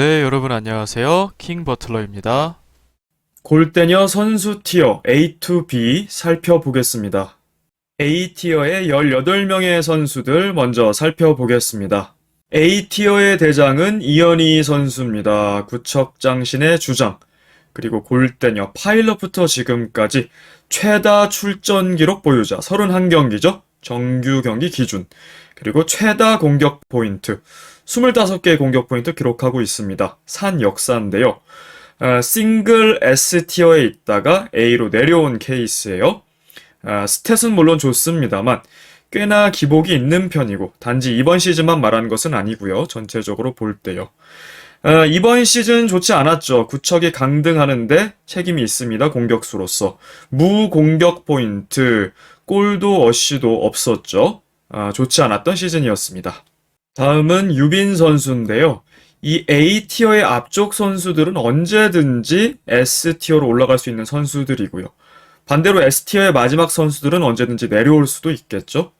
네, 여러분 안녕하세요. 킹 버틀러입니다. 골대녀 선수 티어 A to B 살펴보겠습니다. A 티어의 18명의 선수들 먼저 살펴보겠습니다. A 티어의 대장은 이현희 선수입니다. 구척장신의 주장, 그리고 골대녀 파일럿부터 지금까지 최다 출전 기록 보유자 31경기죠. 정규 경기 기준. 그리고 최다 공격 포인트 25개의 공격 포인트 기록하고 있습니다. 산 역사인데요. 싱글 S티어에 있다가 A로 내려온 케이스예요. 스탯은 물론 좋습니다만 꽤나 기복이 있는 편이고 단지 이번 시즌만 말한 것은 아니고요. 전체적으로 볼 때요. 이번 시즌 좋지 않았죠. 구척이 강등하는데 책임이 있습니다. 공격수로서. 무공격 포인트, 골도 어시도 없었죠. 좋지 않았던 시즌이었습니다. 다음은 유빈 선수인데요. 이 A티어의 앞쪽 선수들은 언제든지 S티어로 올라갈 수 있는 선수들이고요. 반대로 S티어의 마지막 선수들은 언제든지 내려올 수도 있겠죠.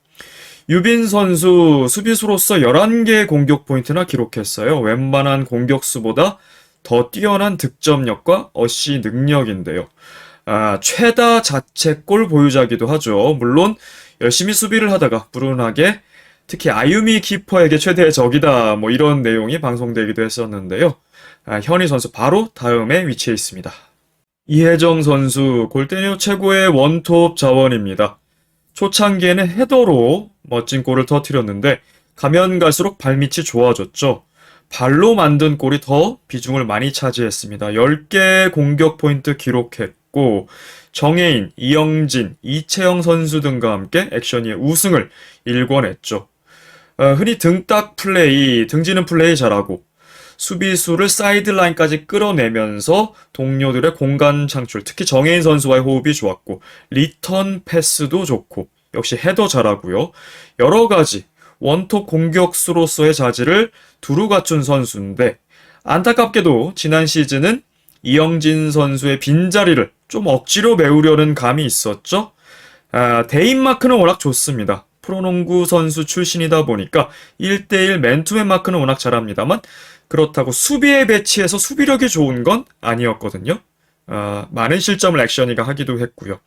유빈 선수 수비수로서 11개의 공격 포인트나 기록했어요. 웬만한 공격수보다 더 뛰어난 득점력과 어시 능력인데요. 최다 자책골 보유자기도 하죠. 물론 열심히 수비를 하다가 불운하게 특히 아유미 키퍼에게 최대의 적이다 이런 내용이 방송되기도 했었는데요. 현희 선수 바로 다음에 위치해 있습니다. 이혜정 선수 골대녀 최고의 원톱 자원입니다. 초창기에는 헤더로 멋진 골을 터뜨렸는데 가면 갈수록 발밑이 좋아졌죠. 발로 만든 골이 더 비중을 많이 차지했습니다. 10개 공격 포인트 기록했고 정혜인, 이영진, 이채영 선수 등과 함께 액션이의 우승을 일궈냈죠. 흔히 등딱 플레이, 등지는 플레이 잘하고 수비수를 사이드라인까지 끌어내면서 동료들의 공간 창출, 특히 정혜인 선수와의 호흡이 좋았고 리턴 패스도 좋고 역시 헤더 잘하고요. 여러 가지 원톱 공격수로서의 자질을 두루 갖춘 선수인데 안타깝게도 지난 시즌은 이영진 선수의 빈자리를 좀 억지로 메우려는 감이 있었죠. 대인 마크는 워낙 좋습니다. 프로농구 선수 출신이다 보니까 1대1 맨투맨 마크는 워낙 잘합니다만 그렇다고 수비에 배치해서 수비력이 좋은 건 아니었거든요. 많은 실점을 액션이가 하기도 했고요.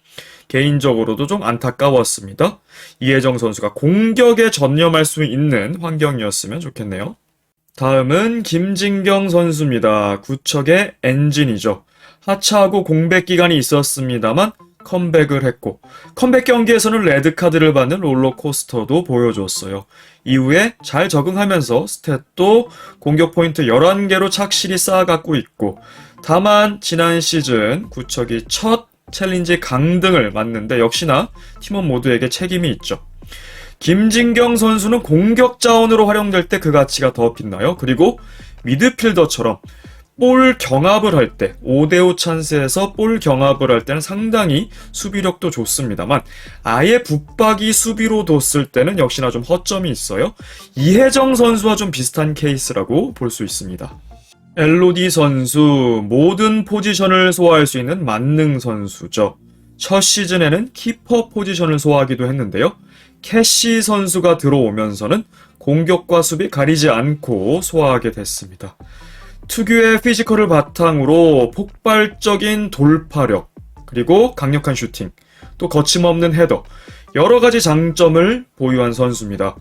개인적으로도 좀 안타까웠습니다. 이혜정 선수가 공격에 전념할 수 있는 환경이었으면 좋겠네요. 다음은 김진경 선수입니다. 구척의 엔진이죠. 하차하고 공백 기간이 있었습니다만 컴백을 했고 컴백 경기에서는 레드카드를 받는 롤러코스터도 보여줬어요. 이후에 잘 적응하면서 스탯도 공격 포인트 11개로 착실히 쌓아갖고 있고 다만 지난 시즌 구척이 첫 챌린지 강등을 맞는데 역시나 팀원 모두에게 책임이 있죠. 김진경 선수는 공격 자원으로 활용될 때 그 가치가 더 빛나요. 그리고 미드필더처럼 볼 경합을 할 때, 5대5 찬스에서 볼 경합을 할 때는 상당히 수비력도 좋습니다만 아예 붙박이 수비로 뒀을 때는 역시나 좀 허점이 있어요. 이혜정 선수와 좀 비슷한 케이스라고 볼 수 있습니다. 엘로디 선수, 모든 포지션을 소화할 수 있는 만능 선수죠. 첫 시즌에는 키퍼 포지션을 소화하기도 했는데요. 캐시 선수가 들어오면서는 공격과 수비 가리지 않고 소화하게 됐습니다. 특유의 피지컬을 바탕으로 폭발적인 돌파력, 그리고 강력한 슈팅, 또 거침없는 헤더, 여러 가지 장점을 보유한 선수입니다.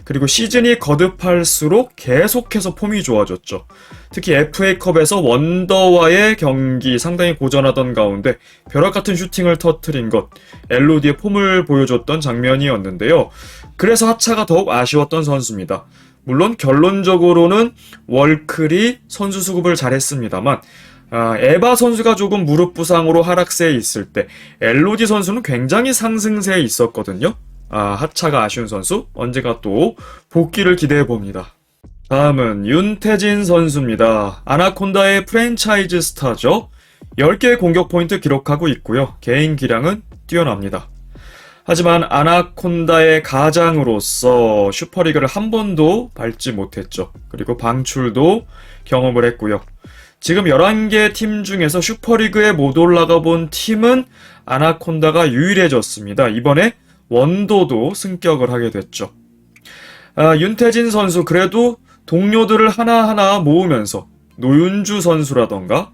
그리고 시즌이 거듭할수록 계속해서 폼이 좋아졌죠. 특히 FA컵에서 원더와의 경기 상당히 고전하던 가운데 벼락같은 슈팅을 터뜨린 것, 엘로디의 폼을 보여줬던 장면이었는데요. 그래서 하차가 더욱 아쉬웠던 선수입니다. 물론 결론적으로는 월클이 선수 수급을 잘했습니다만 에바 선수가 조금 무릎 부상으로 하락세에 있을 때 엘로디 선수는 굉장히 상승세에 있었거든요. 하차가 아쉬운 선수, 언제가 또 복귀를 기대해봅니다. 다음은 윤태진 선수입니다. 아나콘다의 프랜차이즈 스타죠. 10개의 공격 포인트 기록하고 있고요. 개인 기량은 뛰어납니다. 하지만 아나콘다의 가장으로서 슈퍼리그를 한 번도 밟지 못했죠. 그리고 방출도 경험을 했고요. 지금 11개 팀 중에서 슈퍼리그에 못 올라가 본 팀은 아나콘다가 유일해졌습니다. 이번에 원도도 승격을 하게 됐죠. 윤태진 선수 그래도 동료들을 하나하나 모으면서 노윤주 선수라던가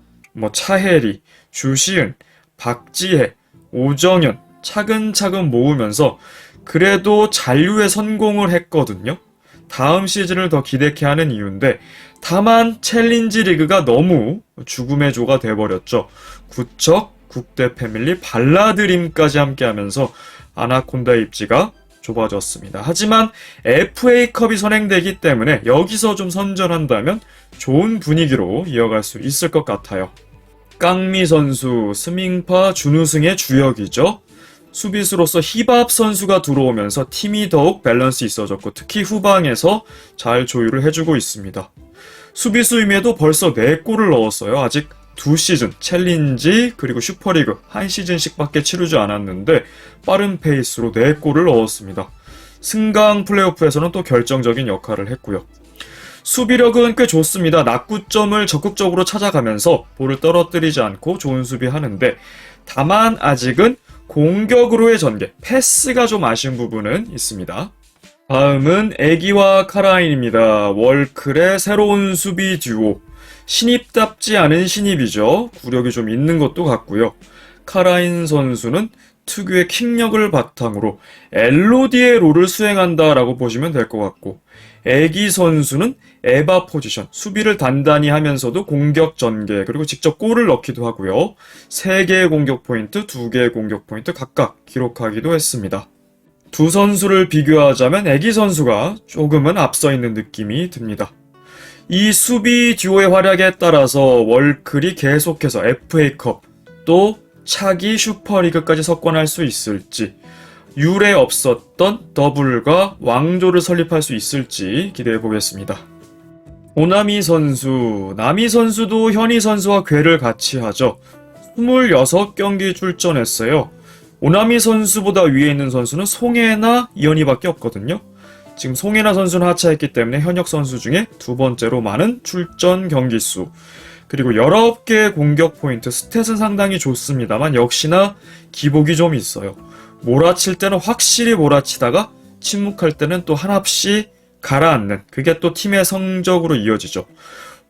차혜리, 주시은, 박지혜, 오정현 차근차근 모으면서 그래도 잔류에 성공을 했거든요. 다음 시즌을 더 기대케 하는 이유인데 다만 챌린지 리그가 너무 죽음의 조가 돼버렸죠. 구척, 국대 패밀리, 발라드림까지 함께하면서 아나콘다 입지가 좁아졌습니다. 하지만 FA컵이 선행되기 때문에 여기서 좀 선전한다면 좋은 분위기로 이어갈 수 있을 것 같아요. 깡미 선수, 스밍파 준우승의 주역이죠. 수비수로서 힙합 선수가 들어오면서 팀이 더욱 밸런스 있어졌고 특히 후방에서 잘 조율을 해주고 있습니다. 수비수임에도 벌써 4골을 넣었어요. 아직 2시즌, 챌린지 그리고 슈퍼리그 1시즌씩 밖에 치르지 않았는데 빠른 페이스로 4골을 넣었습니다. 승강 플레이오프에서는 또 결정적인 역할을 했고요. 수비력은 꽤 좋습니다. 낙구점을 적극적으로 찾아가면서 볼을 떨어뜨리지 않고 좋은 수비하는데 다만 아직은 공격으로의 전개, 패스가 좀 아쉬운 부분은 있습니다. 다음은 애기와 카라인입니다. 월클의 새로운 수비 듀오. 신입답지 않은 신입이죠. 구력이 좀 있는 것도 같고요. 카라인 선수는 특유의 킥력을 바탕으로 LOD의 롤을 수행한다라고 보시면 될 것 같고 애기 선수는 에바 포지션, 수비를 단단히 하면서도 공격 전개, 그리고 직접 골을 넣기도 하고요. 3개의 공격 포인트, 2개의 공격 포인트 각각 기록하기도 했습니다. 두 선수를 비교하자면 애기 선수가 조금은 앞서 있는 느낌이 듭니다. 이 수비 듀오의 활약에 따라서 월클이 계속해서 FA컵, 또 차기 슈퍼리그까지 석권할 수 있을지, 유례 없었던 더블과 왕조를 설립할 수 있을지 기대해 보겠습니다. 오나미 선수, 나미 선수도 현희 선수와 궤를 같이 하죠. 26경기 출전했어요. 오나미 선수보다 위에 있는 선수는 송혜나, 이현희밖에 없거든요. 지금 송혜나 선수는 하차했기 때문에 현역 선수 중에 2번째로 많은 출전 경기수, 그리고 19개의 공격 포인트, 스탯은 상당히 좋습니다만 역시나 기복이 좀 있어요. 몰아칠 때는 확실히 몰아치다가 침묵할 때는 또 한없이 가라앉는, 그게 또 팀의 성적으로 이어지죠.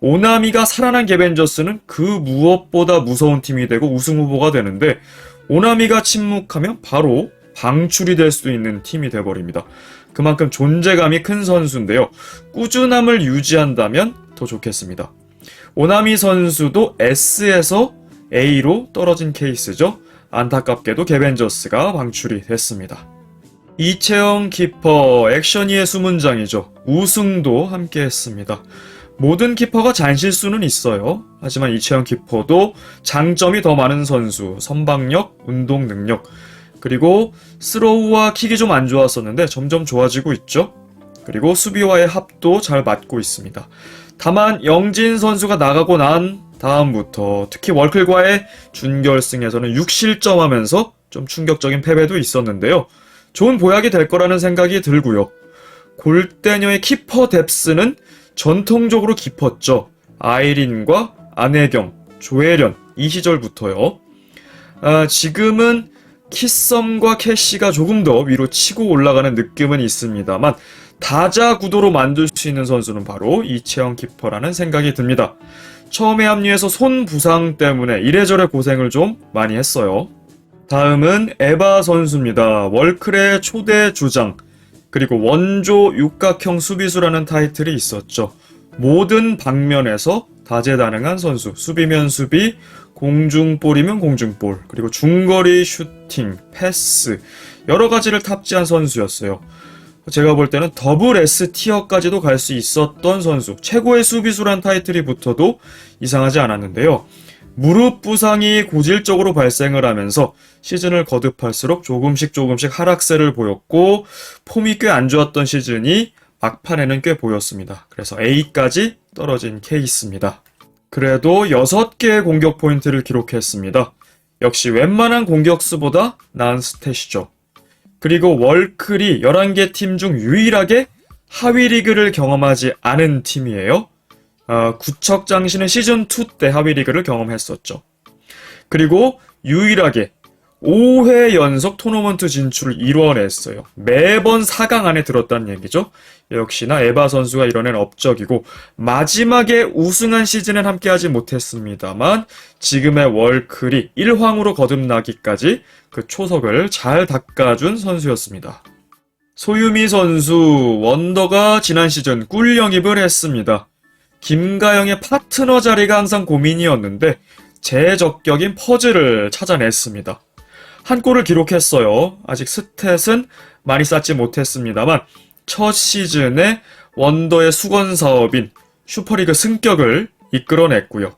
오나미가 살아난 개벤저스는 그 무엇보다 무서운 팀이 되고 우승 후보가 되는데 오나미가 침묵하면 바로 방출이 될 수도 있는 팀이 돼버립니다. 그만큼 존재감이 큰 선수인데요. 꾸준함을 유지한다면 더 좋겠습니다. 오나미 선수도 S에서 A로 떨어진 케이스죠. 안타깝게도 개벤저스가 방출이 됐습니다. 이채영 키퍼, 액션이의 수문장이죠. 우승도 함께 했습니다. 모든 키퍼가 잔실수는 있어요. 하지만 이채영 키퍼도 장점이 더 많은 선수, 선방력, 운동 능력, 그리고 스로우와 킥이 좀 안 좋았었는데 점점 좋아지고 있죠. 그리고 수비와의 합도 잘 맞고 있습니다. 다만 영진 선수가 나가고 난 다음부터 특히 월클과의 준결승에서는 6실점하면서 좀 충격적인 패배도 있었는데요. 좋은 보약이 될 거라는 생각이 들고요. 골대녀의 키퍼 뎁스는 전통적으로 깊었죠. 아이린과 안혜경, 조혜련 이 시절부터요. 지금은 키썸과 캐시가 조금 더 위로 치고 올라가는 느낌은 있습니다만 다자 구도로 만들 수 있는 선수는 바로 이채영 키퍼라는 생각이 듭니다. 처음에 합류해서 손 부상 때문에 이래저래 고생을 좀 많이 했어요. 다음은 에바 선수입니다. 월클의 초대 주장, 그리고 원조 육각형 수비수라는 타이틀이 있었죠. 모든 방면에서 다재다능한 선수, 수비면 수비, 공중볼이면 공중볼, 그리고 중거리 슈팅, 패스, 여러 가지를 탑재한 선수였어요. 제가 볼 때는 더블 S 티어까지도 갈 수 있었던 선수, 최고의 수비수란 타이틀이 붙어도 이상하지 않았는데요. 무릎 부상이 고질적으로 발생을 하면서 시즌을 거듭할수록 조금씩 하락세를 보였고 폼이 꽤 안 좋았던 시즌이 막판에는 꽤 보였습니다. 그래서 A까지 떨어진 케이스입니다. 그래도 6개의 공격 포인트를 기록했습니다. 역시 웬만한 공격수보다 나은 스탯이죠. 그리고 월클이 11개 팀 중 유일하게 하위 리그를 경험하지 않은 팀이에요. 구척장신은 시즌2 때 하위 리그를 경험했었죠. 그리고 유일하게 5회 연속 토너먼트 진출을 이뤄냈어요. 매번 4강 안에 들었다는 얘기죠. 역시나 에바 선수가 이뤄낸 업적이고 마지막에 우승한 시즌은 함께하지 못했습니다만 지금의 월클이 1황으로 거듭나기까지 그 초석을 잘 닦아준 선수였습니다. 소유미 선수, 원더가 지난 시즌 꿀 영입을 했습니다. 김가영의 파트너 자리가 항상 고민이었는데 제적격인 퍼즐을 찾아냈습니다. 한 골을 기록했어요. 아직 스탯은 많이 쌓지 못했습니다만 첫 시즌에 원더의 수건 사업인 슈퍼리그 승격을 이끌어냈고요.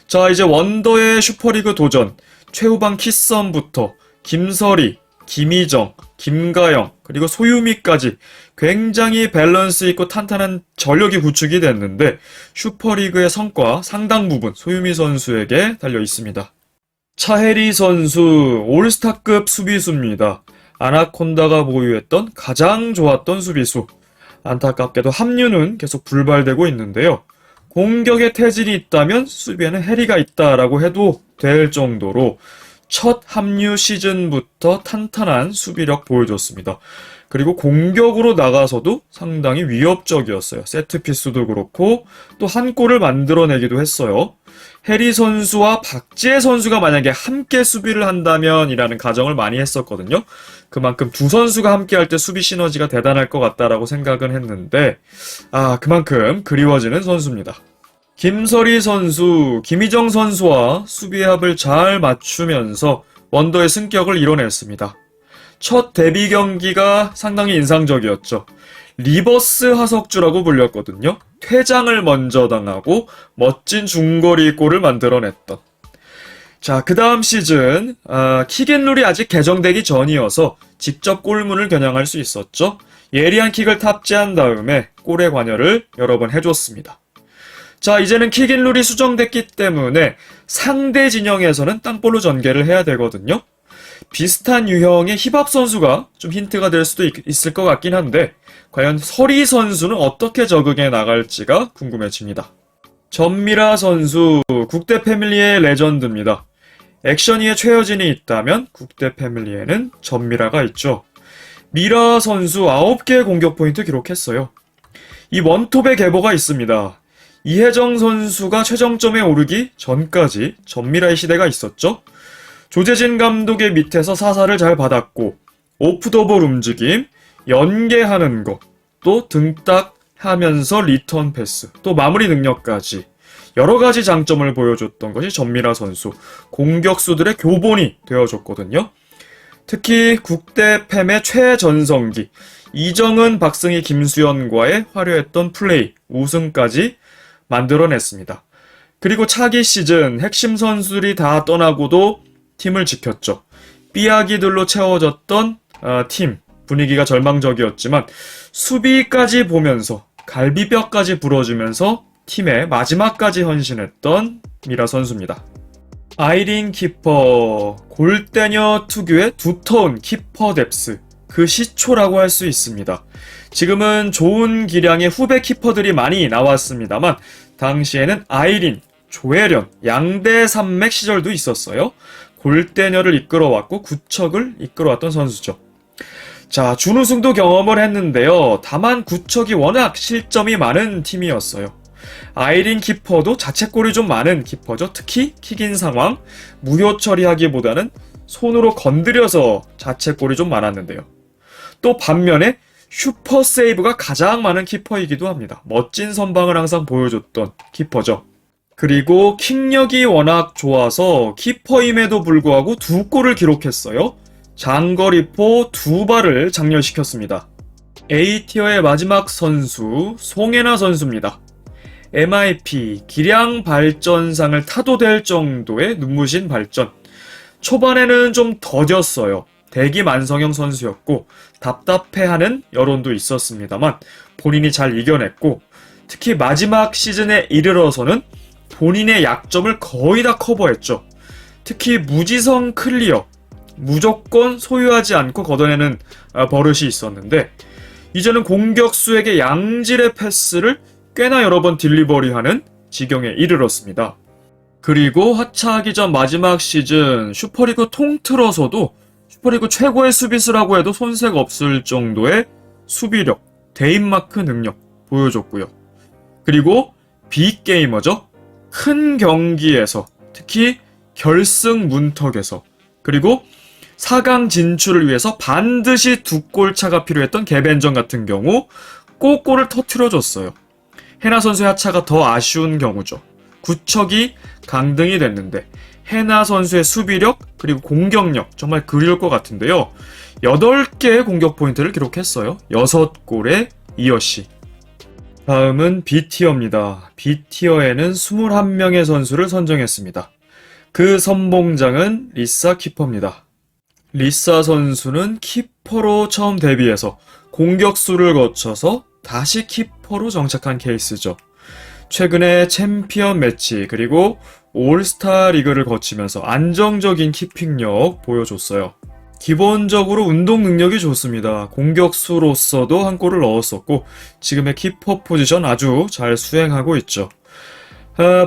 자, 이제 원더의 슈퍼리그 도전, 최후방 키썸부터 김설이, 김희정, 김가영, 그리고 소유미까지 굉장히 밸런스 있고 탄탄한 전력이 구축이 됐는데 슈퍼리그의 성과 상당 부분 소유미 선수에게 달려 있습니다. 차혜리 선수 올스타급 수비수입니다. 아나콘다가 보유했던 가장 좋았던 수비수. 안타깝게도 합류는 계속 불발되고 있는데요. 공격에 태진이 있다면 수비에는 해리가 있다라고 해도 될 정도로 첫 합류 시즌부터 탄탄한 수비력 보여줬습니다. 그리고 공격으로 나가서도 상당히 위협적이었어요. 세트피스도 그렇고 또 한 골을 만들어내기도 했어요. 해리 선수와 박지혜 선수가 만약에 함께 수비를 한다면 이라는 가정을 많이 했었거든요. 그만큼 두 선수가 함께 할 때 수비 시너지가 대단할 것 같다라고 생각은 했는데 그만큼 그리워지는 선수입니다. 김설이 선수, 김희정 선수와 수비의 합을 잘 맞추면서 원더의 승격을 이뤄냈습니다. 첫 데뷔 경기가 상당히 인상적이었죠. 리버스 하석주라고 불렸거든요. 퇴장을 먼저 당하고 멋진 중거리 골을 만들어냈던. 자, 그 다음 시즌 킥앤룰이 아직 개정되기 전이어서 직접 골문을 겨냥할 수 있었죠. 예리한 킥을 탑재한 다음에 골에 관여를 여러 번 해줬습니다. 자, 이제는 킥앤룰이 수정됐기 때문에 상대 진영에서는 땅볼로 전개를 해야 되거든요. 비슷한 유형의 힙합 선수가 좀 힌트가 될 수도 있을 것 같긴 한데 과연 설희 선수는 어떻게 적응해 나갈지가 궁금해집니다. 전미라 선수, 국대 패밀리의 레전드입니다. 액션위에 최여진이 있다면 국대 패밀리에는 전미라가 있죠. 미라 선수 9개의 공격 포인트 기록했어요. 이 원톱의 계보가 있습니다. 이혜정 선수가 최정점에 오르기 전까지 전미라의 시대가 있었죠. 조재진 감독의 밑에서 사사를 잘 받았고 오프 더 볼 움직임, 연계하는 것, 또 등딱 하면서 리턴 패스, 또 마무리 능력까지 여러 가지 장점을 보여줬던 것이 전미라 선수, 공격수들의 교본이 되어줬거든요. 특히 국대 팸의 최전성기, 이정은, 박승희, 김수현과의 화려했던 플레이, 우승까지 만들어냈습니다. 그리고 차기 시즌 핵심 선수들이 다 떠나고도 팀을 지켰죠. 삐약이들로 채워졌던 팀, 분위기가 절망적이었지만 수비까지 보면서 갈비뼈까지 불어주면서 팀의 마지막까지 헌신했던 미라 선수입니다. 아이린 키퍼, 골대녀 특유의 두터운 키퍼 뎁스, 그 시초라고 할 수 있습니다. 지금은 좋은 기량의 후배 키퍼들이 많이 나왔습니다만 당시에는 아이린, 조혜련, 양대 산맥 시절도 있었어요. 골대녀를 이끌어왔고 구척을 이끌어왔던 선수죠. 자, 준우승도 경험을 했는데요. 다만 구척이 워낙 실점이 많은 팀이었어요. 아이린 키퍼도 자책골이 좀 많은 키퍼죠. 특히 킥인 상황, 무효 처리하기보다는 손으로 건드려서 자책골이 좀 많았는데요. 또 반면에 슈퍼 세이브가 가장 많은 키퍼이기도 합니다. 멋진 선방을 항상 보여줬던 키퍼죠. 그리고 킥력이 워낙 좋아서 키퍼임에도 불구하고 2골을 기록했어요. 장거리포 2발을 장렬시켰습니다. A티어의 마지막 선수, 송혜나 선수입니다. MIP, 기량 발전상을 타도 될 정도의 눈부신 발전. 초반에는 좀 더뎠어요. 대기만성형 선수였고 답답해하는 여론도 있었습니다만 본인이 잘 이겨냈고 특히 마지막 시즌에 이르러서는 본인의 약점을 거의 다 커버했죠. 특히 무지성 클리어, 무조건 소유하지 않고 걷어내는 버릇이 있었는데 이제는 공격수에게 양질의 패스를 꽤나 여러 번 딜리버리하는 지경에 이르렀습니다. 그리고 하차하기 전 마지막 시즌 슈퍼리그 통틀어서도 슈퍼리그 최고의 수비수라고 해도 손색 없을 정도의 수비력, 대인마크 능력 보여줬고요. 그리고 빅게이머죠. 큰 경기에서, 특히 결승 문턱에서, 그리고 4강 진출을 위해서 반드시 2골 차가 필요했던 개벤전 같은 경우 꼭 골을 터트려줬어요. 헤나 선수의 하차가 더 아쉬운 경우죠. 구척이 강등이 됐는데 헤나 선수의 수비력 그리고 공격력 정말 그리울 것 같은데요. 8개의 공격 포인트를 기록했어요. 6골에 2어시. 다음은 B티어입니다. B티어에는 21명의 선수를 선정했습니다. 그 선봉장은 리사 키퍼입니다. 리사 선수는 키퍼로 처음 데뷔해서 공격수를 거쳐서 다시 키퍼로 정착한 케이스죠. 최근에 챔피언 매치 그리고 올스타 리그를 거치면서 안정적인 키핑력 보여줬어요. 기본적으로 운동 능력이 좋습니다. 공격수로서도 한 골을 넣었었고 지금의 키퍼 포지션 아주 잘 수행하고 있죠.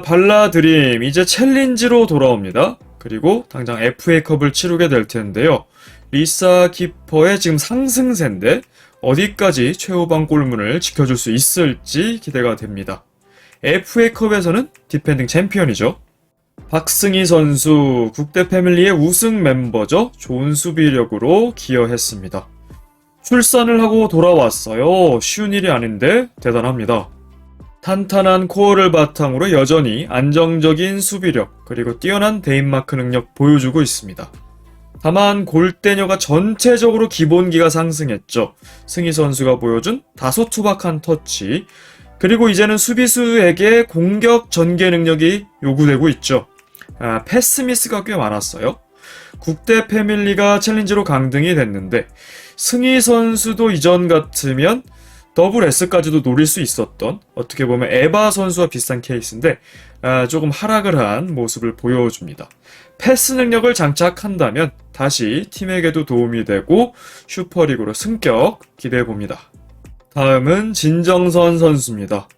발라드림 이제 챌린지로 돌아옵니다. 그리고 당장 FA컵을 치르게 될 텐데요. 리사 키퍼의 지금 상승세인데 어디까지 최후방 골문을 지켜줄 수 있을지 기대가 됩니다. FA컵에서는 디펜딩 챔피언이죠. 박승희 선수 국대 패밀리의 우승 멤버죠. 좋은 수비력으로 기여했습니다. 출산을 하고 돌아왔어요. 쉬운 일이 아닌데 대단합니다. 탄탄한 코어를 바탕으로 여전히 안정적인 수비력 그리고 뛰어난 대인마크 능력 보여주고 있습니다. 다만 골대녀가 전체적으로 기본기가 상승했죠. 승희 선수가 보여준 다소 투박한 터치 그리고 이제는 수비수에게 공격 전개 능력이 요구되고 있죠. 패스 미스가 꽤 많았어요. 국대 패밀리가 챌린지로 강등이 됐는데 승희 선수도 이전 같으면 더블 S까지도 노릴 수 있었던 어떻게 보면 에바 선수와 비슷한 케이스인데 조금 하락을 한 모습을 보여줍니다. 패스 능력을 장착한다면 다시 팀에게도 도움이 되고 슈퍼리그로 승격 기대해봅니다. 다음은 진정선 선수입니다.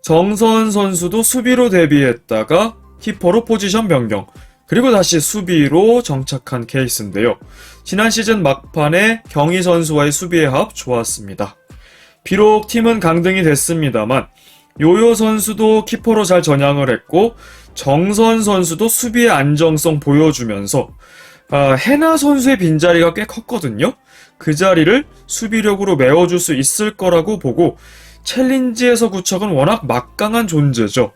정선 선수도 수비로 데뷔했다가 키퍼로 포지션 변경 그리고 다시 수비로 정착한 케이스인데요. 지난 시즌 막판에 경희 선수와의 수비의 합 좋았습니다. 비록 팀은 강등이 됐습니다만 요요 선수도 키퍼로 잘 전향을 했고 정선 선수도 수비의 안정성 보여주면서 헤나 선수의 빈자리가 꽤 컸거든요. 그 자리를 수비력으로 메워줄 수 있을 거라고 보고 챌린지에서 구척은 워낙 막강한 존재죠.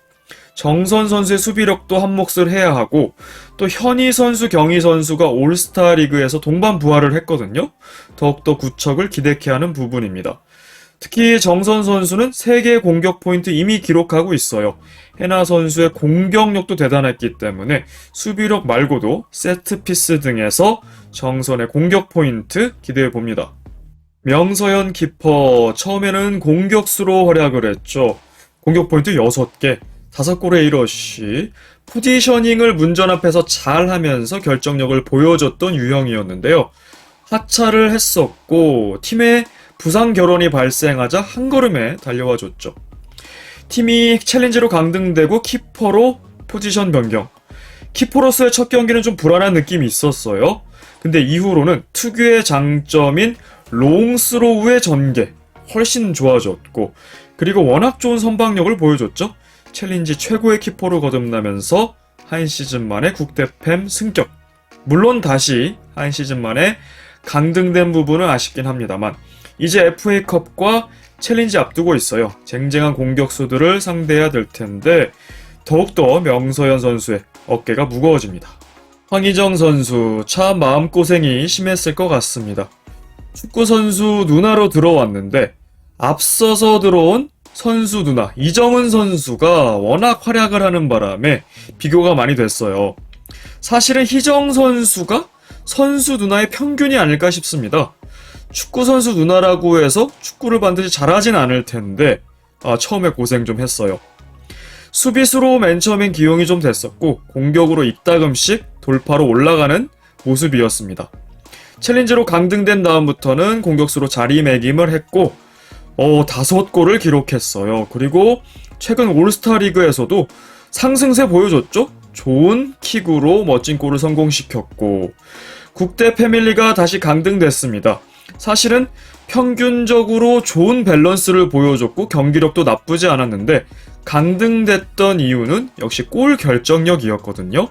정선 선수의 수비력도 한 몫을 해야 하고 또 현희 선수, 경희 선수가 올스타 리그에서 동반 부활을 했거든요. 더욱더 구척을 기대케 하는 부분입니다. 특히 정선 선수는 3개의 공격 포인트 이미 기록하고 있어요. 헤나 선수의 공격력도 대단했기 때문에 수비력 말고도 세트피스 등에서 정선의 공격 포인트 기대해봅니다. 명서현 키퍼 처음에는 공격수로 활약을 했죠. 공격 포인트 6개, 5골에 1어시, 포지셔닝을 문전 앞에서 잘 하면서 결정력을 보여줬던 유형이었는데요. 하차를 했었고 팀의 부상 결혼이 발생하자 한 걸음에 달려와 줬죠. 팀이 챌린지로 강등되고 키퍼로 포지션 변경. 키퍼로서의 첫 경기는 좀 불안한 느낌이 있었어요. 근데 이후로는 특유의 장점인 롱스로우의 전개 훨씬 좋아졌고 그리고 워낙 좋은 선방력을 보여줬죠. 챌린지 최고의 키퍼로 거듭나면서 한 시즌 만에 국대팸 승격. 물론 다시 한 시즌 만에 강등된 부분은 아쉽긴 합니다만 이제 FA컵과 챌린지 앞두고 있어요. 쟁쟁한 공격수들을 상대해야 될 텐데 더욱더 명서현 선수의 어깨가 무거워집니다. 황희정 선수 참 마음고생이 심했을 것 같습니다. 축구 선수 누나로 들어왔는데 앞서서 들어온 선수 누나 이정은 선수가 워낙 활약을 하는 바람에 비교가 많이 됐어요. 사실은 희정 선수가 선수 누나의 평균이 아닐까 싶습니다. 축구 선수 누나라고 해서 축구를 반드시 잘하진 않을 텐데 처음에 고생 좀 했어요. 수비수로 맨 처음엔 기용이 좀 됐었고 공격으로 이따금씩 돌파로 올라가는 모습이었습니다. 챌린지로 강등된 다음부터는 공격수로 자리매김을 했고 5골을 기록했어요. 그리고 최근 올스타 리그에서도 상승세 보여줬죠? 좋은 킥으로 멋진 골을 성공시켰고 국대 패밀리가 다시 강등됐습니다. 사실은 평균적으로 좋은 밸런스를 보여줬고 경기력도 나쁘지 않았는데 강등됐던 이유는 역시 골 결정력이었거든요.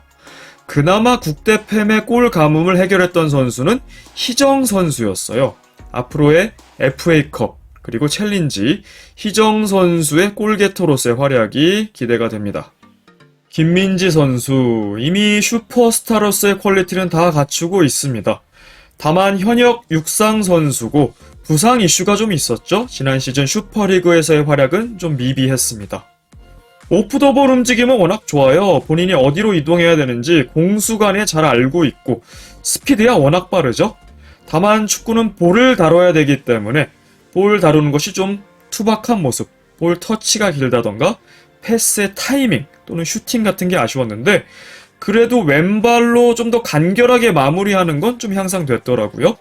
그나마 국대 팸의 골 가뭄을 해결했던 선수는 희정 선수였어요. 앞으로의 FA컵 그리고 챌린지 희정 선수의 골게터로서의 활약이 기대가 됩니다. 김민지 선수 이미 슈퍼스타로서의 퀄리티는 다 갖추고 있습니다. 다만 현역 육상 선수고 부상 이슈가 좀 있었죠. 지난 시즌 슈퍼리그에서의 활약은 좀 미비했습니다. 오프 더 볼 움직임은 워낙 좋아요. 본인이 어디로 이동해야 되는지 공수간에 잘 알고 있고 스피드야 워낙 빠르죠. 다만 축구는 볼을 다뤄야 되기 때문에 볼 다루는 것이 좀 투박한 모습, 볼 터치가 길다던가 패스의 타이밍 또는 슈팅 같은 게 아쉬웠는데 그래도 왼발로 좀 더 간결하게 마무리하는 건 좀 향상됐더라고요.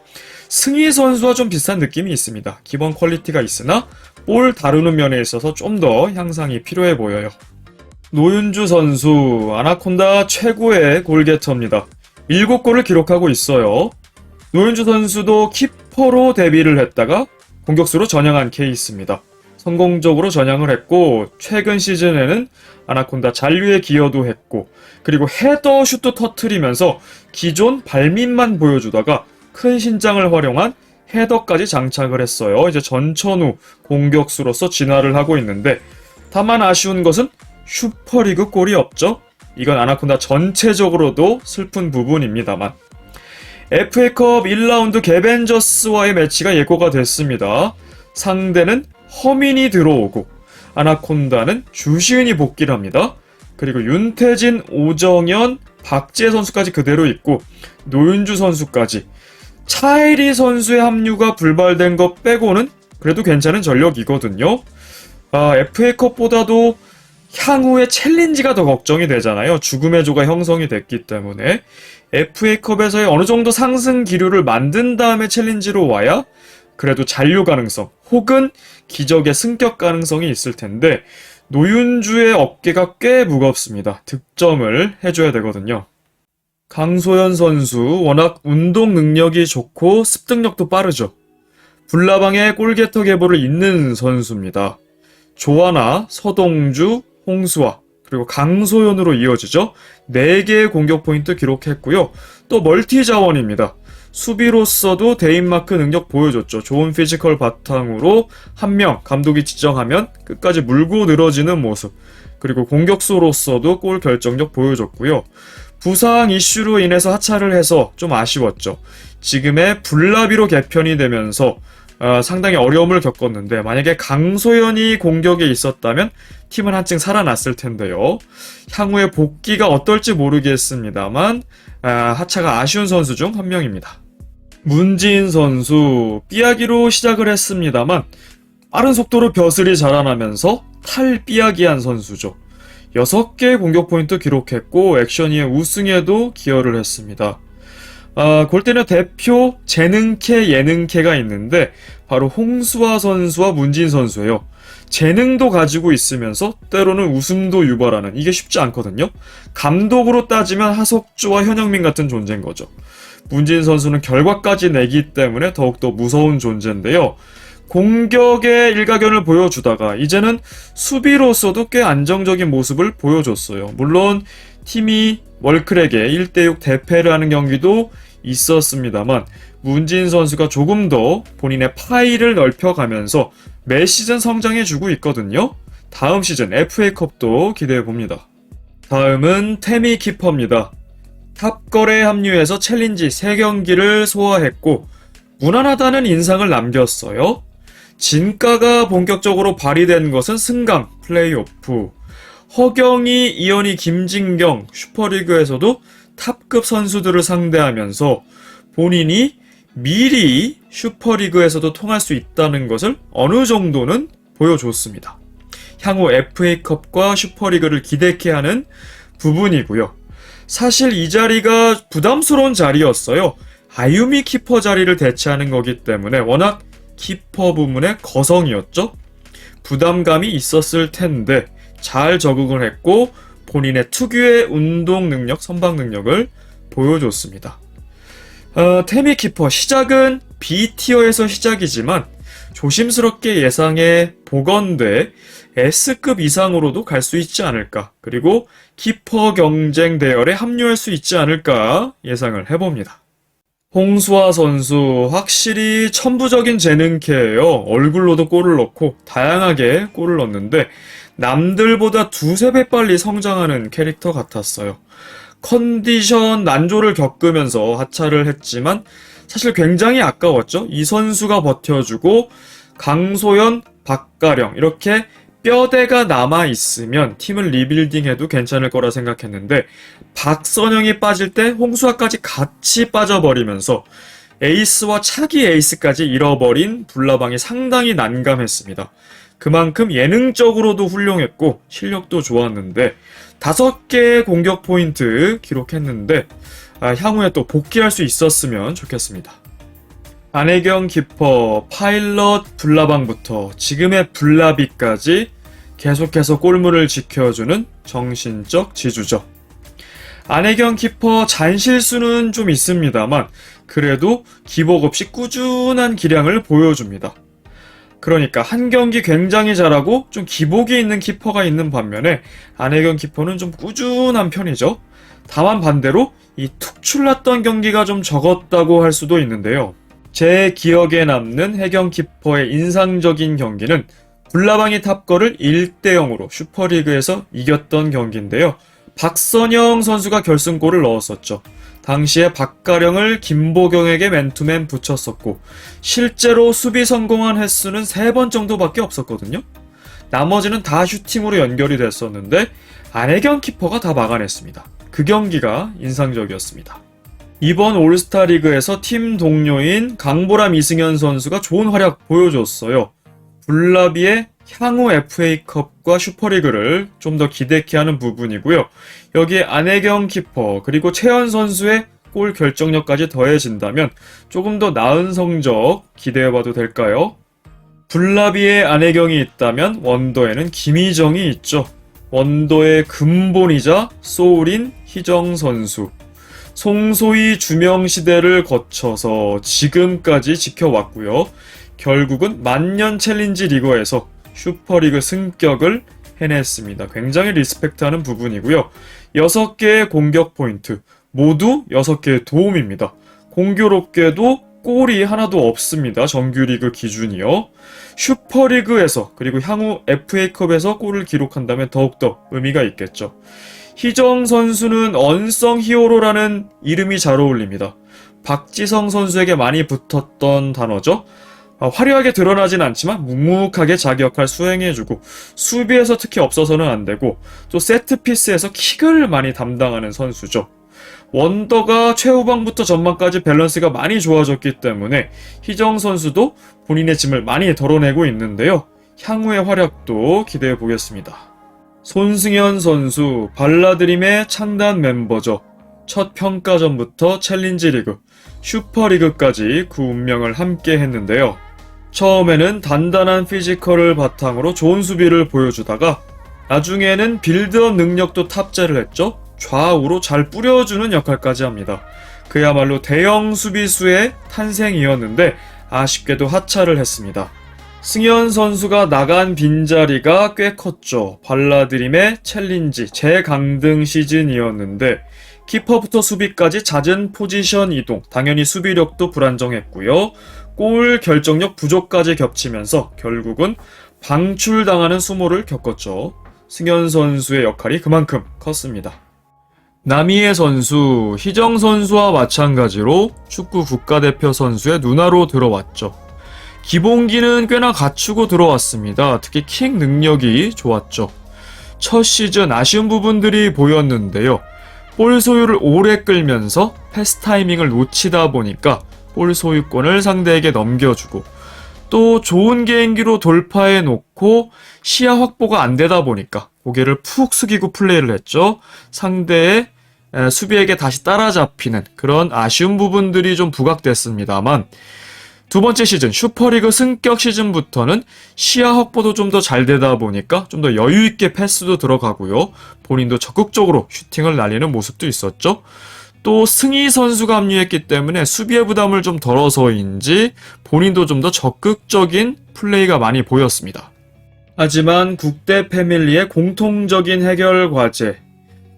승희 선수와 좀 비슷한 느낌이 있습니다. 기본 퀄리티가 있으나 볼 다루는 면에 있어서 좀 더 향상이 필요해 보여요. 노윤주 선수, 아나콘다 최고의 골게터입니다. 7골을 기록하고 있어요. 노윤주 선수도 키퍼로 데뷔를 했다가 공격수로 전향한 케이스입니다. 성공적으로 전향을 했고 최근 시즌에는 아나콘다 잔류에 기여도 했고 그리고 헤더 슛도 터트리면서 기존 발밑만 보여주다가 큰 신장을 활용한 헤더까지 장착을 했어요. 이제 전천후 공격수로서 진화를 하고 있는데 다만 아쉬운 것은 슈퍼리그 골이 없죠. 이건 아나콘다 전체적으로도 슬픈 부분입니다만 FA컵 1라운드 개벤저스와의 매치가 예고가 됐습니다. 상대는 허민이 들어오고 아나콘다는 주시은이 복귀를 합니다. 그리고 윤태진, 오정현, 박지혜 선수까지 그대로 있고 노윤주 선수까지 차이리 선수의 합류가 불발된 것 빼고는 그래도 괜찮은 전력이거든요. FA컵보다도 향후에 챌린지가 더 걱정이 되잖아요. 죽음의 조가 형성이 됐기 때문에 FA컵에서의 어느 정도 상승 기류를 만든 다음에 챌린지로 와야 그래도 잔류 가능성 혹은 기적의 승격 가능성이 있을 텐데 노윤주의 어깨가 꽤 무겁습니다. 득점을 해줘야 되거든요. 강소연 선수 워낙 운동 능력이 좋고 습득력도 빠르죠. 불나방의 골게터 계보를 잇는 선수입니다. 조하나, 서동주, 홍수아 그리고 강소연으로 이어지죠. 4개의 공격 포인트 기록했고요. 또 멀티 자원입니다. 수비로서도 대인마크 능력 보여줬죠. 좋은 피지컬 바탕으로 한 명 감독이 지정하면 끝까지 물고 늘어지는 모습. 그리고 공격수로서도 골 결정력 보여줬고요. 부상 이슈로 인해서 하차를 해서 좀 아쉬웠죠. 지금의 불나비로 개편이 되면서 상당히 어려움을 겪었는데 만약에 강소연이 공격에 있었다면 팀은 한층 살아났을 텐데요. 향후에 복귀가 어떨지 모르겠습니다만 하차가 아쉬운 선수 중 한 명입니다. 문지인 선수 삐약이로 시작을 했습니다만 빠른 속도로 벼슬이 자라나면서 탈삐약이한 선수죠. 6개의 공격 포인트 기록했고 액션이의 우승에도 기여를 했습니다. 골대녀 대표 재능캐 예능캐가 있는데 바로 홍수아 선수와 문진 선수예요. 재능도 가지고 있으면서 때로는 웃음도 유발하는 이게 쉽지 않거든요. 감독으로 따지면 하석주와 현영민 같은 존재인 거죠. 문진 선수는 결과까지 내기 때문에 더욱더 무서운 존재인데요. 공격의 일가견을 보여주다가 이제는 수비로서도 꽤 안정적인 모습을 보여줬어요. 물론 팀이 월클에게 1대6 대패를 하는 경기도 있었습니다만 문진 선수가 조금 더 본인의 파이를 넓혀가면서 매 시즌 성장해주고 있거든요. 다음 시즌 FA컵도 기대해봅니다. 다음은 태미 키퍼입니다. 탑걸에 합류해서 챌린지 3경기를 소화했고 무난하다는 인상을 남겼어요. 진가가 본격적으로 발휘된 것은 승강, 플레이오프. 허경이, 이현희, 김진경, 슈퍼리그에서도 탑급 선수들을 상대하면서 본인이 미리 슈퍼리그에서도 통할 수 있다는 것을 어느 정도는 보여줬습니다. 향후 FA컵과 슈퍼리그를 기대케 하는 부분이고요. 사실 이 자리가 부담스러운 자리였어요. 아유미 키퍼 자리를 대체하는 거기 때문에 워낙 키퍼 부문의 거성이었죠. 부담감이 있었을 텐데 잘 적응을 했고 본인의 특유의 운동 능력, 선방 능력을 보여줬습니다. 태미 키퍼 시작은 B티어에서 시작이지만 조심스럽게 예상해 보건대 S급 이상으로도 갈 수 있지 않을까, 그리고 키퍼 경쟁 대열에 합류할 수 있지 않을까 예상을 해봅니다. 홍수아 선수 확실히 천부적인 재능캐예요. 얼굴로도 골을 넣고 다양하게 골을 넣는데 남들보다 두세 배 빨리 성장하는 캐릭터 같았어요. 컨디션 난조를 겪으면서 하차를 했지만 사실 굉장히 아까웠죠. 이 선수가 버텨주고 강소연, 박가령 이렇게 뼈대가 남아있으면 팀을 리빌딩해도 괜찮을 거라 생각했는데 박선영이 빠질 때 홍수아까지 같이 빠져버리면서 에이스와 차기 에이스까지 잃어버린 불나방이 상당히 난감했습니다. 그만큼 예능적으로도 훌륭했고 실력도 좋았는데 5개의 공격 포인트 기록했는데 향후에 또 복귀할 수 있었으면 좋겠습니다. 안혜경 키퍼, 파일럿 불나방부터 지금의 불나비까지 계속해서 골문을 지켜주는 정신적 지주죠. 안혜경 키퍼 잔실수는 좀 있습니다만 그래도 기복 없이 꾸준한 기량을 보여줍니다. 그러니까 한 경기 굉장히 잘하고 좀 기복이 있는 키퍼가 있는 반면에 안혜경 키퍼는 좀 꾸준한 편이죠. 다만 반대로 이 툭 출났던 경기가 좀 적었다고 할 수도 있는데요. 제 기억에 남는 혜경 키퍼의 인상적인 경기는 불나방이 탑거를 1대0으로 슈퍼리그에서 이겼던 경기인데요. 박선영 선수가 결승골을 넣었었죠. 당시에 박가령을 김보경에게 맨투맨 붙였었고 실제로 수비 성공한 횟수는 3번 정도밖에 없었거든요. 나머지는 다 슈팅으로 연결이 됐었는데 안혜경 키퍼가 다 막아냈습니다. 그 경기가 인상적이었습니다. 이번 올스타 리그에서 팀 동료인 강보람 이승현 선수가 좋은 활약 보여줬어요. 불나비의 향후 FA컵과 슈퍼리그를 좀 더 기대케 하는 부분이고요. 여기에 안혜경 키퍼 그리고 최연 선수의 골 결정력까지 더해진다면 조금 더 나은 성적 기대해봐도 될까요? 불나비에 안혜경이 있다면 원더에는 김희정이 있죠. 원더의 근본이자 소울인 희정 선수. 송소희 주명 시대를 거쳐서 지금까지 지켜왔고요. 결국은 만년 챌린지 리거에서 슈퍼리그 승격을 해냈습니다. 굉장히 리스펙트하는 부분이고요. 6개의 공격 포인트, 모두 6개의 도움입니다. 공교롭게도 골이 하나도 없습니다. 정규리그 기준이요. 슈퍼리그에서 그리고 향후 FA컵에서 골을 기록한다면 더욱더 의미가 있겠죠. 희정 선수는 언성 히어로라는 이름이 잘 어울립니다. 박지성 선수에게 많이 붙었던 단어죠. 화려하게 드러나진 않지만 묵묵하게 자기 역할 수행해주고 수비에서 특히 없어서는 안되고 또 세트피스에서 킥을 많이 담당하는 선수죠. 원더가 최후방부터 전반까지 밸런스가 많이 좋아졌기 때문에 희정 선수도 본인의 짐을 많이 덜어내고 있는데요. 향후의 활약도 기대해 보겠습니다. 손승현 선수 발라드림의 창단 멤버죠. 첫 평가전부터 챌린지 리그, 슈퍼리그까지 그 운명을 함께 했는데요. 처음에는 단단한 피지컬을 바탕으로 좋은 수비를 보여주다가 나중에는 빌드업 능력도 탑재를 했죠. 좌우로 잘 뿌려주는 역할까지 합니다. 그야말로 대형 수비수의 탄생이었는데 아쉽게도 하차를 했습니다. 승현 선수가 나간 빈자리가 꽤 컸죠. 발라드림의 챌린지 재강등 시즌이었는데 키퍼부터 수비까지 잦은 포지션 이동, 당연히 수비력도 불안정했고요. 골 결정력 부족까지 겹치면서 결국은 방출당하는 수모를 겪었죠. 승현 선수의 역할이 그만큼 컸습니다. 남이혜 선수, 희정 선수와 마찬가지로 축구 국가대표 선수의 누나로 들어왔죠. 기본기는 꽤나 갖추고 들어왔습니다. 특히 킥 능력이 좋았죠. 첫 시즌 아쉬운 부분들이 보였는데요. 볼 소유를 오래 끌면서 패스 타이밍을 놓치다 보니까 볼 소유권을 상대에게 넘겨주고 또 좋은 개인기로 돌파해 놓고 시야 확보가 안 되다 보니까 고개를 푹 숙이고 플레이를 했죠. 상대의 수비에게 다시 따라잡히는 그런 아쉬운 부분들이 좀 부각됐습니다만 두 번째 시즌 슈퍼리그 승격 시즌부터는 시야 확보도 좀 더 잘 되다 보니까 좀 더 여유 있게 패스도 들어가고요. 본인도 적극적으로 슈팅을 날리는 모습도 있었죠. 또 승희 선수가 합류했기 때문에 수비의 부담을 좀 덜어서인지 본인도 좀 더 적극적인 플레이가 많이 보였습니다. 하지만 국대 패밀리의 공통적인 해결 과제,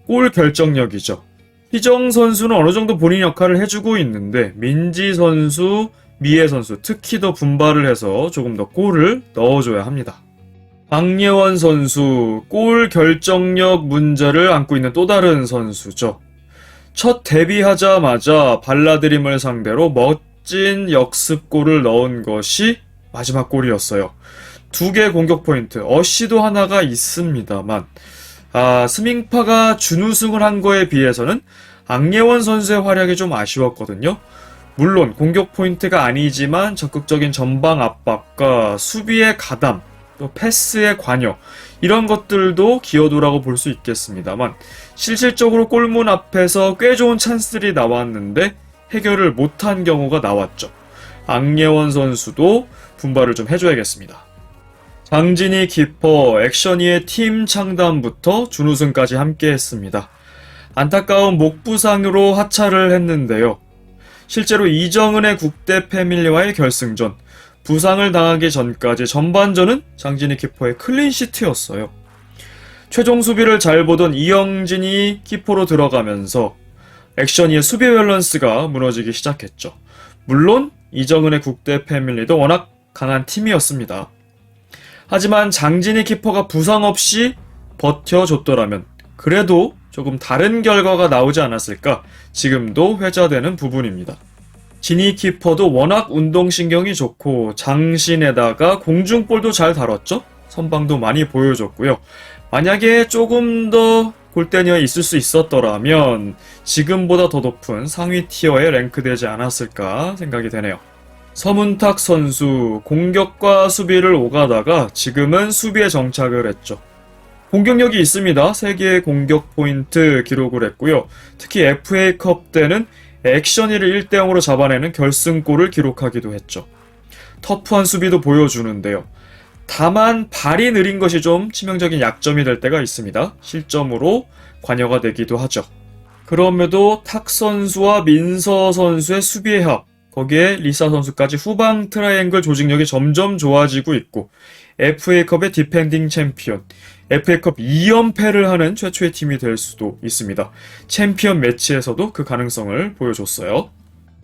골 결정력이죠. 희정 선수는 어느 정도 본인 역할을 해주고 있는데 민지 선수, 미애 선수 특히 더 분발을 해서 조금 더 골을 넣어줘야 합니다. 박예원 선수, 골 결정력 문제를 안고 있는 또 다른 선수죠. 첫 데뷔하자마자 발라드림을 상대로 멋진 역습골을 넣은 것이 마지막 골이었어요. 2개 공격 포인트, 어시도 하나가 있습니다만 스밍파가 준우승을 한 거에 비해서는 악예원 선수의 활약이 좀 아쉬웠거든요. 물론 공격 포인트가 아니지만 적극적인 전방 압박과 수비의 가담, 또 패스의 관여 이런 것들도 기여도라고 볼 수 있겠습니다만 실질적으로 골문 앞에서 꽤 좋은 찬스들이 나왔는데 해결을 못한 경우가 나왔죠. 악예원 선수도 분발을 좀 해줘야겠습니다. 장진희 키퍼, 액션이의 팀 창단부터 준우승까지 함께 했습니다. 안타까운 목 부상으로 하차를 했는데요. 실제로 이정은의 국대 패밀리와의 결승전, 부상을 당하기 전까지 전반전은 장진희 키퍼의 클린시트였어요. 최종 수비를 잘 보던 이영진이 키퍼로 들어가면서 액션이의 수비 밸런스가 무너지기 시작했죠. 물론 이정은의 국대 패밀리도 워낙 강한 팀이었습니다. 하지만 장진희 키퍼가 부상 없이 버텨줬더라면 그래도 조금 다른 결과가 나오지 않았을까 지금도 회자되는 부분입니다. 진희 키퍼도 워낙 운동신경이 좋고 장신에다가 공중볼도 잘 다뤘죠? 선방도 많이 보여줬고요. 만약에 조금 더 골대녀에 있을 수 있었더라면 지금보다 더 높은 상위 티어에 랭크되지 않았을까 생각이 되네요. 서문탁 선수, 공격과 수비를 오가다가 지금은 수비에 정착을 했죠. 공격력이 있습니다. 3개의 공격 포인트 기록을 했고요. 특히 FA컵 때는 액션이를 1대0으로 잡아내는 결승골을 기록하기도 했죠. 터프한 수비도 보여주는데요. 다만 발이 느린 것이 좀 치명적인 약점이 될 때가 있습니다. 실점으로 관여가 되기도 하죠. 그럼에도 탁 선수와 민서 선수의 수비의 합, 거기에 리사 선수까지 후방 트라이앵글 조직력이 점점 좋아지고 있고 FA컵의 디펜딩 챔피언, FA컵 2연패를 하는 최초의 팀이 될 수도 있습니다. 챔피언 매치에서도 그 가능성을 보여줬어요.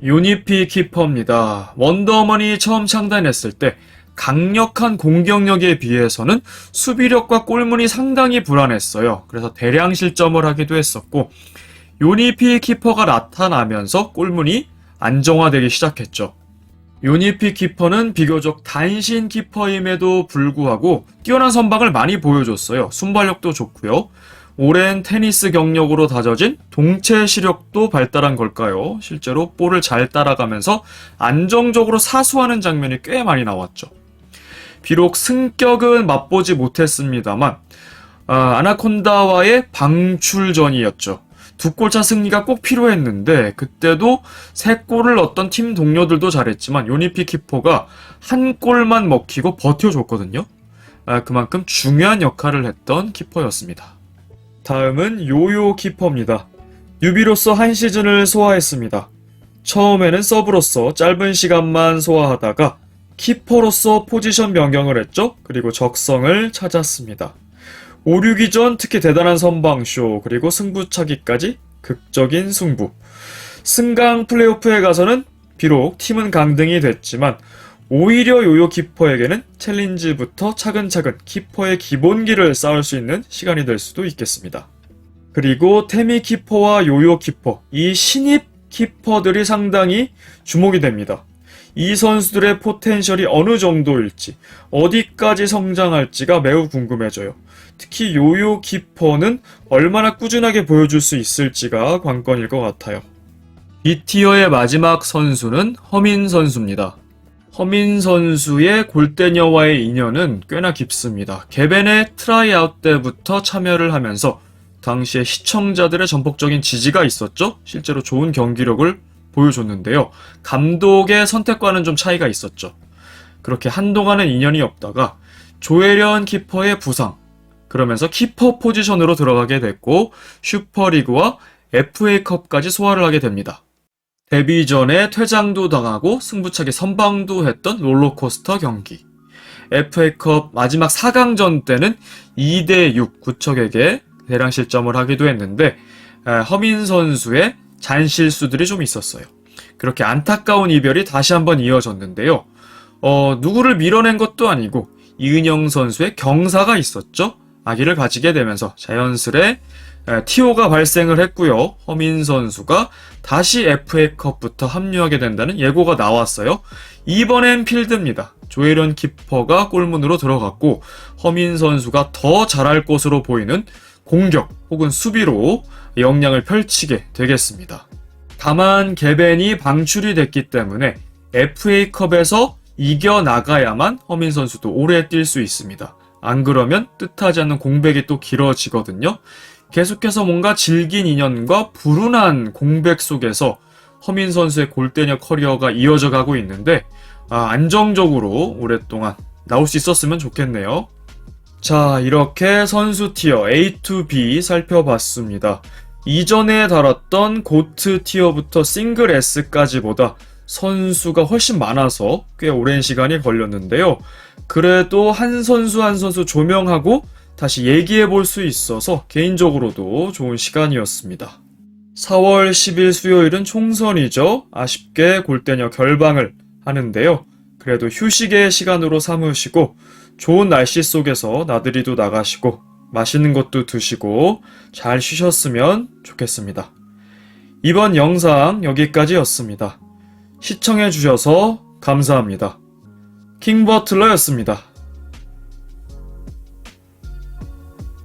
유니피 키퍼입니다. 원더우먼이 처음 창단했을 때 강력한 공격력에 비해서는 수비력과 골문이 상당히 불안했어요. 그래서 대량 실점을 하기도 했었고 유니피 키퍼가 나타나면서 골문이 안정화되기 시작했죠. 유니피 키퍼는 비교적 단신 키퍼임에도 불구하고 뛰어난 선방을 많이 보여줬어요. 순발력도 좋고요. 오랜 테니스 경력으로 다져진 동체 시력도 발달한 걸까요? 실제로 볼을 잘 따라가면서 안정적으로 사수하는 장면이 꽤 많이 나왔죠. 비록 승격은 맛보지 못했습니다만 아나콘다와의 방출전이었죠. 2골차 승리가 꼭 필요했는데 그때도 3골을 넣었던 팀 동료들도 잘했지만 요니피 키퍼가 1골만 먹히고 버텨줬거든요. 그만큼 중요한 역할을 했던 키퍼였습니다. 다음은 요요 키퍼입니다. 유비로서 한 시즌을 소화했습니다. 처음에는 서브로서 짧은 시간만 소화하다가 키퍼로서 포지션 변경을 했죠. 그리고 적성을 찾았습니다. 5-6위전 특히 대단한 선방쇼 그리고 승부차기까지 극적인 승부. 승강 플레이오프에 가서는 비록 팀은 강등이 됐지만 오히려 요요 키퍼에게는 챌린지부터 차근차근 키퍼의 기본기를 쌓을 수 있는 시간이 될 수도 있겠습니다. 그리고 태미 키퍼와 요요 키퍼, 이 신입 키퍼들이 상당히 주목이 됩니다. 이 선수들의 포텐셜이 어느 정도일지, 어디까지 성장할지가 매우 궁금해져요. 특히 요요 키퍼는 얼마나 꾸준하게 보여줄 수 있을지가 관건일 것 같아요. B티어의 마지막 선수는 허민 선수입니다. 허민 선수의 골대녀와의 인연은 꽤나 깊습니다. 개벤의 트라이아웃 때부터 참여를 하면서 당시에 시청자들의 전폭적인 지지가 있었죠. 실제로 좋은 경기력을 보여줬는데요. 감독의 선택과는 좀 차이가 있었죠. 그렇게 한동안은 인연이 없다가 조혜련 키퍼의 부상, 그러면서 키퍼 포지션으로 들어가게 됐고 슈퍼리그와 FA컵까지 소화를 하게 됩니다. 데뷔 전에 퇴장도 당하고 승부차기 선방도 했던 롤러코스터 경기. FA컵 마지막 4강전 때는 2대6 구척에게 대량 실점을 하기도 했는데 허민 선수의 잔실수들이 좀 있었어요. 그렇게 안타까운 이별이 다시 한번 이어졌는데요. 누구를 밀어낸 것도 아니고 이은영 선수의 경사가 있었죠. 아기를 가지게 되면서 자연스레 TO가 발생을 했고요. 허민 선수가 다시 FA컵부터 합류하게 된다는 예고가 나왔어요. 이번엔 필드입니다. 조혜련 키퍼가 골문으로 들어갔고 허민 선수가 더 잘할 것으로 보이는 공격 혹은 수비로 역량을 펼치게 되겠습니다. 다만 개벤이 방출이 됐기 때문에 FA컵에서 이겨나가야만 허민 선수도 오래 뛸 수 있습니다. 안 그러면 뜻하지 않는 공백이 또 길어지거든요. 계속해서 뭔가 질긴 인연과 불운한 공백 속에서 허민 선수의 골대녀 커리어가 이어져 가고 있는데 안정적으로 오랫동안 나올 수 있었으면 좋겠네요. 자, 이렇게 선수 티어 A to B 살펴봤습니다. 이전에 다뤘던 고트 티어부터 싱글 S까지보다 선수가 훨씬 많아서 꽤 오랜 시간이 걸렸는데요. 그래도 한 선수 한 선수 조명하고 다시 얘기해 볼 수 있어서 개인적으로도 좋은 시간이었습니다. 4월 10일 수요일은 총선이죠. 아쉽게 골대녀 결방을 하는데요. 그래도 휴식의 시간으로 삼으시고 좋은 날씨 속에서 나들이도 나가시고 맛있는 것도 드시고 잘 쉬셨으면 좋겠습니다. 이번 영상 여기까지였습니다. 시청해주셔서 감사합니다. 킹버틀러였습니다.